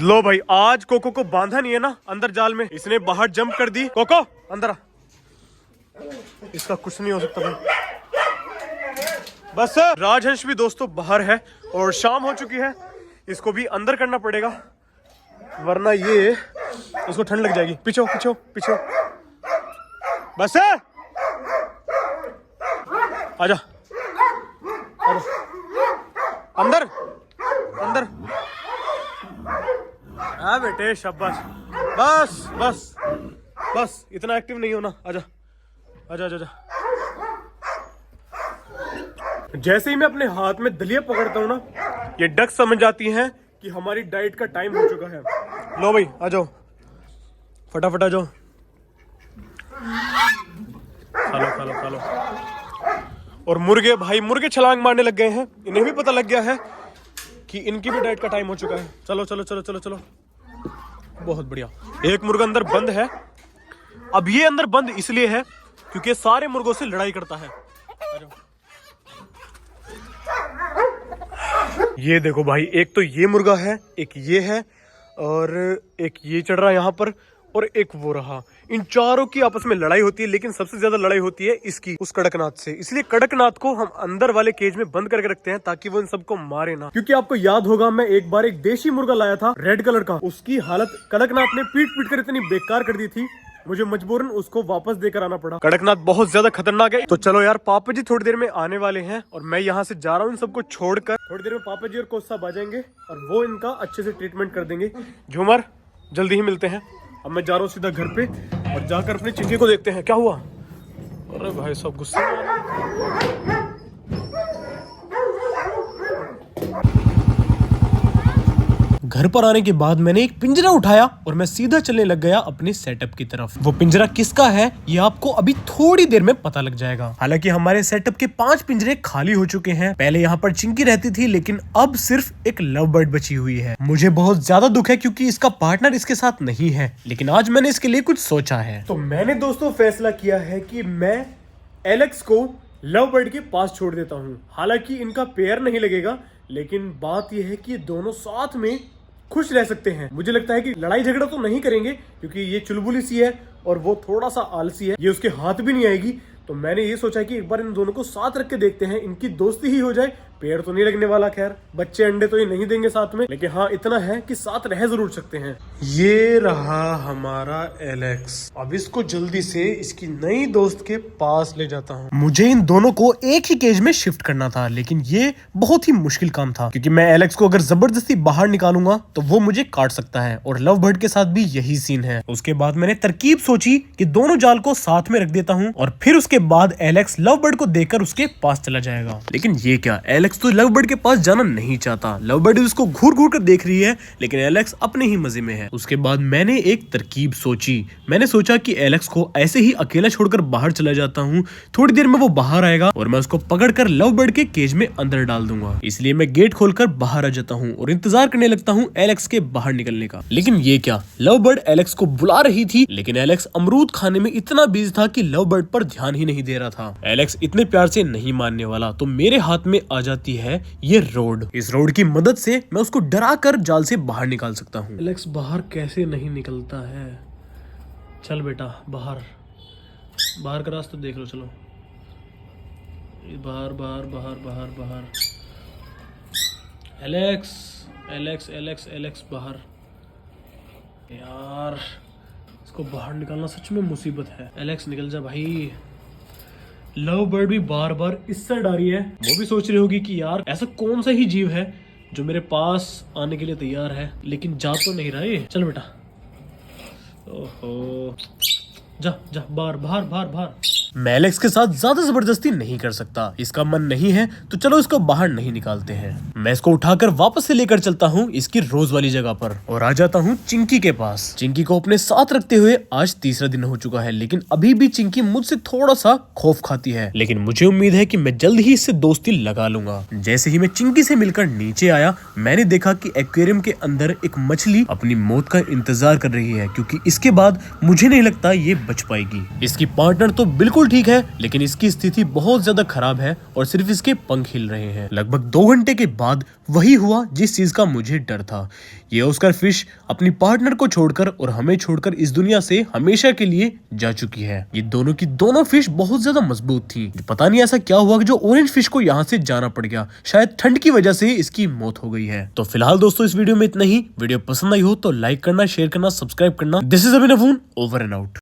लो भाई, आज कोको को बांधा नहीं है ना अंदर जाल में, इसने बाहर जंप कर दी। कोको अंदर आ, इसका कुछ नहीं हो सकता भाई। बस राजहंस भी दोस्तों बाहर है और शाम हो चुकी है, इसको भी अंदर करना पड़ेगा वरना ये इसको ठंड लग जाएगी। पीछे पीछे पीछे, बस आजा अंदर अंदर। हाँ बेटे शाबाश, बस बस बस, इतना एक्टिव नहीं होना। आजा आजा आजा, आजा। जैसे ही मैं अपने हाथ में दलिया पकड़ता हूँ ना, ये डक समझ जाती हैं कि हमारी डाइट का टाइम हो चुका है। लो भाई आ जाओ, फटाफट आ जाओ, खा लो खा लो खा लो। और मुर्गे भाई, मुर्गे छलांग मारने लग गए हैं, इन्हें भी पता लग गया है कि इनकी भी डाइट का टाइम हो चुका है। चलो चलो चलो चलो चलो, बहुत बढ़िया। एक मुर्गा अंदर बंद है। अब ये अंदर बंद इसलिए है क्योंकि सारे मुर्गों से लड़ाई करता है। ये देखो भाई, एक तो ये मुर्गा है, एक ये है और एक ये चढ़ रहा है यहाँ पर और एक वो रहा। इन चारों की आपस में लड़ाई होती है, लेकिन सबसे ज्यादा लड़ाई होती है इसकी उस कड़कनाथ से। इसलिए कड़कनाथ को हम अंदर वाले केज में बंद करके रखते हैं ताकि वो इन सबको मारे ना। क्योंकि आपको याद होगा, मैं एक बार एक देशी मुर्गा लाया था रेड कलर का, उसकी हालत कड़कनाथ ने पीट पीट कर इतनी बेकार कर दी थी, मुझे मजबूरन उसको वापस देकर आना पड़ा। कड़कनाथ बहुत ज्यादा खतरनाक है। तो चलो यार, पापा जी थोड़ी देर में आने वाले हैं और मैं यहाँ से जा रहा हूँ इन सबको छोड़कर। थोड़ी देर में पापा जी और कोच साहब आ जाएंगे और वो इनका अच्छे से ट्रीटमेंट कर देंगे। झूमर जल्दी ही मिलते हैं। अब मैं जा रहा हूँ सीधा घर पे और जाकर अपने चिंकी को देखते हैं क्या हुआ। अरे भाई सब गुस्से में आ रहे। घर पर आने के बाद मैंने एक पिंजरा उठाया और मैं सीधा चलने लग गया अपने सेटअप की तरफ। वो पिंजरा किसका है ये आपको अभी थोड़ी देर में पता लग जाएगा। हालांकि हमारे सेटअप के 5 पिंजरे खाली हो चुके हैं। पहले यहाँ पर चिंकी रहती थी, लेकिन अब सिर्फ एक लव बर्ड बची हुई है। मुझे बहुत ज्यादा दुख है क्योंकि इसका पार्टनर इसके साथ नहीं है, लेकिन आज मैंने इसके लिए कुछ सोचा है। तो मैंने दोस्तों फैसला किया है कि मैं एलेक्स को लव बर्ड के पास छोड़ देता हूँ। हालांकि इनका पेयर नहीं लगेगा, लेकिन बात यह है कि ये दोनों साथ में खुश रह सकते हैं। मुझे लगता है कि लड़ाई झगड़ा तो नहीं करेंगे क्योंकि ये चुलबुली सी है और वो थोड़ा सा आलसी है, ये उसके हाथ भी नहीं आएगी। तो मैंने ये सोचा कि एक बार इन दोनों को साथ रख के देखते हैं, इनकी दोस्ती ही हो जाए। पेड़ तो नहीं लगने वाला, खैर बच्चे अंडे तो ये नहीं देंगे साथ में, लेकिन हाँ इतना है कि साथ रह जरूर सकते हैं। ये रहा हमारा एलेक्स। अब इसको जल्दी से इसकी नई दोस्त के पास ले जाता हूँ। मुझे इन दोनों को एक ही केज में शिफ्ट करना था, लेकिन ये बहुत ही मुश्किल काम था क्योंकि मैं एलेक्स को अगर जबरदस्ती बाहर निकालूंगा तो वो मुझे काट सकता है और लव बर्ड के साथ भी यही सीन है। उसके बाद मैंने तरकीब सोची कि दोनों जाल को साथ में रख देता हूँ और फिर उसके बाद एलेक्स लव बर्ड को देखकर उसके पास चला जाएगा। लेकिन ये क्या, एलेक्स तो लव बर्ड के पास जाना नहीं चाहता। लव बर्ड उसको घूर घूर कर देख रही है, लेकिन एलेक्स अपने ही मजे में है। उसके बाद मैंने एक तरकीब सोची। मैंने सोचा कि एलेक्स को ऐसे ही अकेला छोड़कर बाहर चला जाता हूँ, थोड़ी देर में वो बाहर आएगा और मैं उसको पकड़कर लव बर्ड के केज में अंदर डाल दूंगा। इसलिए मैं गेट खोलकर बाहर आ जाता हूँ और इंतजार करने लगता हूँ एलेक्स के बाहर निकलने का। लेकिन ये क्या, लव बर्ड एलेक्स को बुला रही थी, लेकिन एलेक्स अमरूद खाने में इतना बिजी था कि लव बर्ड पर ध्यान ही नहीं दे रहा था। एलेक्स इतने प्यार से नहीं मानने वाला, तो मेरे हाथ में आ जाती है ये रोड। इस रोड की मदद से मैं उसको डरा कर जाल से बाहर निकाल सकता हूँ। एलेक्स बाहर कैसे नहीं निकलता है। चल बेटा बाहर, बाहर का रास्ता देख लो। चलो बाहर बाहर बाहर बाहर बाहर। एलेक्स एलेक्स एलेक्स एलेक्स बाहर। यार इसको बाहर निकालना सच में मुसीबत है। एलेक्स निकल जा भाई। लव बर्ड भी बार बार इस साइड आ रही है। वो भी सोच रही होगी कि यार ऐसा कौन सा ही जीव है जो मेरे पास आने के लिए तैयार है, लेकिन जा तो नहीं रहा है। चल बेटा, ओहो जा जा बाहर बाहर बाहर बाहर। मैं एलेक्स के साथ ज्यादा जबरदस्ती नहीं कर सकता, इसका मन नहीं है तो चलो इसको बाहर नहीं निकालते हैं। मैं इसको उठाकर वापस से लेकर चलता हूँ इसकी रोज वाली जगह पर और आ जाता हूँ चिंकी के पास। चिंकी को अपने साथ रखते हुए आज तीसरा दिन हो चुका है, लेकिन अभी भी चिंकी मुझसे थोड़ा सा खौफ खाती है, लेकिन मुझे उम्मीद है कि मैं जल्द ही इससे दोस्ती लगा लूंगा। जैसे ही मैं चिंकी से मिलकर नीचे आया, मैंने देखा कि एक्वेरियम के अंदर एक मछली अपनी मौत का इंतजार कर रही है, क्योंकि इसके बाद मुझे नहीं लगता ये बच पाएगी। इसकी पार्टनर तो बिल्कुल बिल्कुल ठीक है, लेकिन इसकी स्थिति बहुत ज्यादा खराब है और सिर्फ इसके पंख हिल रहे हैं। लगभग 2 घंटे के बाद वही हुआ जिस चीज का मुझे डर था। ये ऑस्कर फिश अपनी पार्टनर को छोड़कर और हमें छोड़कर इस दुनिया से हमेशा के लिए जा चुकी है। ये दोनों की दोनों फिश बहुत ज्यादा मजबूत थी। पता नहीं ऐसा क्या हुआ कि जो ऑरेंज फिश को यहाँ से जाना पड़ गया, शायद ठंड की वजह से इसकी मौत हो गई है। तो फिलहाल दोस्तों इस वीडियो में इतना ही। वीडियो पसंद आई हो तो लाइक करना, शेयर करना, सब्सक्राइब करना। This is Abhinav, over and out.